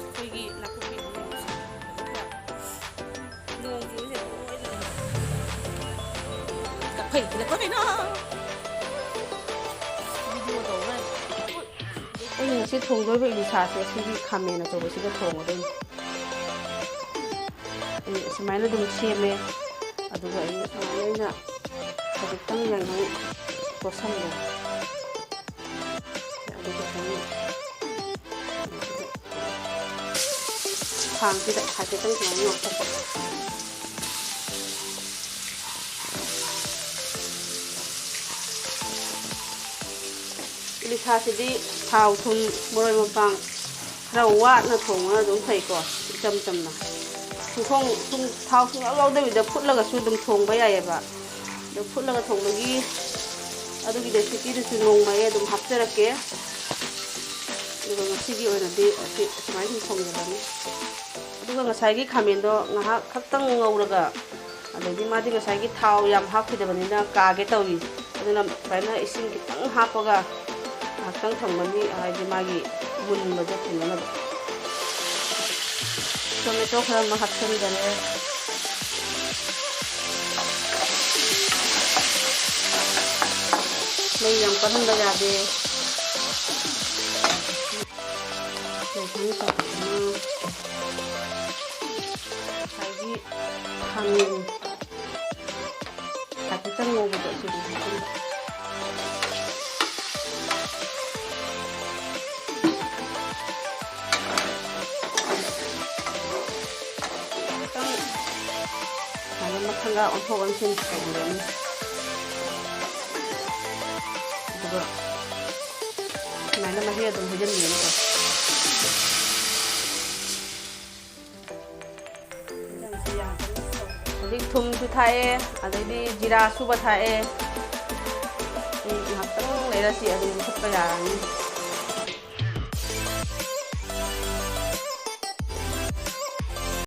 ꯑꯩꯈꯣꯏꯒꯤ ꯅꯥꯀꯨꯞꯄꯤ ꯅꯣꯡ ꯆꯨꯔꯤꯁꯦ ꯀꯛꯐꯩ ꯀꯩꯅꯣ ꯚꯤꯗꯤꯑꯣ ꯇꯧꯕ ꯑꯩꯅ ꯉꯁꯤ ꯊꯣꯡꯗꯣꯏꯕ ꯏꯂꯤꯁꯥꯁꯦ ꯁꯤꯒꯤ ꯈꯥꯃꯦꯟ ꯑꯆꯧꯕꯁꯤꯒ ꯊꯣꯡꯒꯗꯣꯏꯅꯤ ꯑꯩ ꯑꯁꯨꯃꯥꯏꯅ ꯑꯗꯨꯝ ꯁꯦꯝꯃꯦ ꯑꯗꯨꯒ ꯑꯩꯅ ꯈꯖꯤꯛꯇꯪ ꯌꯥꯏꯉꯪ ꯇꯣꯠꯁꯜꯂꯦ ꯑꯗꯨꯒ ꯈꯥꯡꯁꯤꯗ ꯍꯥꯏꯐꯦꯠꯇꯪ ꯁꯨꯃꯥꯏꯅ ꯉꯧꯊꯣꯛꯄ ꯏꯂꯤꯁꯥꯁꯤꯗꯤ ꯊꯥꯎ ꯊꯨꯝ ꯃꯔꯣꯏ ꯃꯄꯥꯡ ꯈꯔ ꯋꯥꯠꯅ ꯊꯣꯡꯕꯅ ꯑꯗꯨꯝ ꯐꯩꯀꯣ ꯏꯆꯝ ꯆꯝꯅ ꯊꯥꯎ ꯁꯨꯡꯌꯥꯎ ꯌꯥꯎꯗꯕꯤꯗ ꯐꯨꯠꯂꯒꯁꯨ ꯑꯗꯨꯝ ꯊꯣꯡꯕ ꯌꯥꯏꯑꯕ ꯑꯗꯣ ꯐꯨꯠꯂꯒ ꯊꯣꯡꯕꯒꯤ ꯑꯗꯨꯒꯤ ꯔꯦꯁꯤꯄꯤꯗꯨꯁꯨ ꯅꯣꯡꯃ ꯑꯩ ꯑꯗꯨꯝ ꯍꯥꯞꯆꯔꯛꯀꯦ ꯑꯗꯨꯒ ꯉꯁꯤꯒꯤ ꯑꯣꯏꯅꯗꯤ ꯑꯁꯨꯃꯥꯏꯅ ꯁꯨꯝ ꯊꯣꯡꯖꯜꯂꯅꯤ ꯑꯗꯨꯒ ꯉꯁꯥꯏꯒꯤ ꯈꯥꯃꯦꯟꯗꯣ ꯉꯥꯏꯍꯥꯛ ꯈꯛꯇꯪ ꯉꯧꯔꯒ ꯑꯗꯩꯗꯤ ꯃꯥꯗꯤ ꯉꯁꯥꯏꯒꯤ ꯊꯥꯎ ꯌꯥꯝ ꯍꯥꯞꯈꯤꯗꯕꯅꯤꯅ ꯀꯥꯒꯦ ꯇꯧꯔꯤ ꯑꯗꯨꯅ ꯁꯨꯃꯥꯏꯅ ꯏꯁꯤꯡ ꯈꯤꯇꯪ ꯍꯥꯞꯄꯒ ꯉꯥꯏꯍꯥꯛꯇꯪ ꯊꯝꯒꯅꯤ ꯍꯥꯏꯗꯤ ꯃꯥꯒꯤ ꯃꯨꯟꯕꯗꯣ ꯊꯨꯡꯅꯅꯕ ꯇꯣꯃꯦꯇꯣ ꯈꯔ ꯑꯃ ꯍꯥꯞꯆꯤꯟꯖꯔꯦ ꯃꯩ ꯌꯥꯝ ꯀꯟꯍꯟꯕ ꯌꯥꯗꯦ ꯉꯁꯥꯏꯒꯤ ꯈꯥꯃꯦꯟ ꯍꯥꯏꯐꯦꯠꯇꯪ ꯉꯧꯕꯗꯣ ꯑꯁꯤꯗ ꯍꯥꯞꯆꯤꯟꯕ ꯁꯨꯃꯥꯏꯅ ꯃꯊꯪꯒ ꯑꯣꯟꯊꯣꯛ ꯑꯣꯟꯁꯤꯟ ꯇꯧꯕꯤꯔꯅꯤ ꯑꯗꯨꯒ ꯁꯨꯃꯥꯏꯅ ꯃꯍꯤ ꯑꯗꯨꯝ ꯍꯩꯖꯤꯟꯕꯤꯔꯅꯤꯀꯣ ꯍꯧꯖꯤꯛ ꯊꯨꯝꯁꯨ ꯊꯥꯛꯑꯦ ꯑꯗꯩꯗꯤ ꯖꯤꯔꯥ ꯁꯨꯕ ꯊꯥꯛꯑꯦ ꯉꯥꯏꯍꯥꯛꯇꯪ ꯂꯩꯔꯁꯤ ꯑꯗꯨꯝ ꯐꯨꯠꯄ ꯌꯥꯔꯅꯤ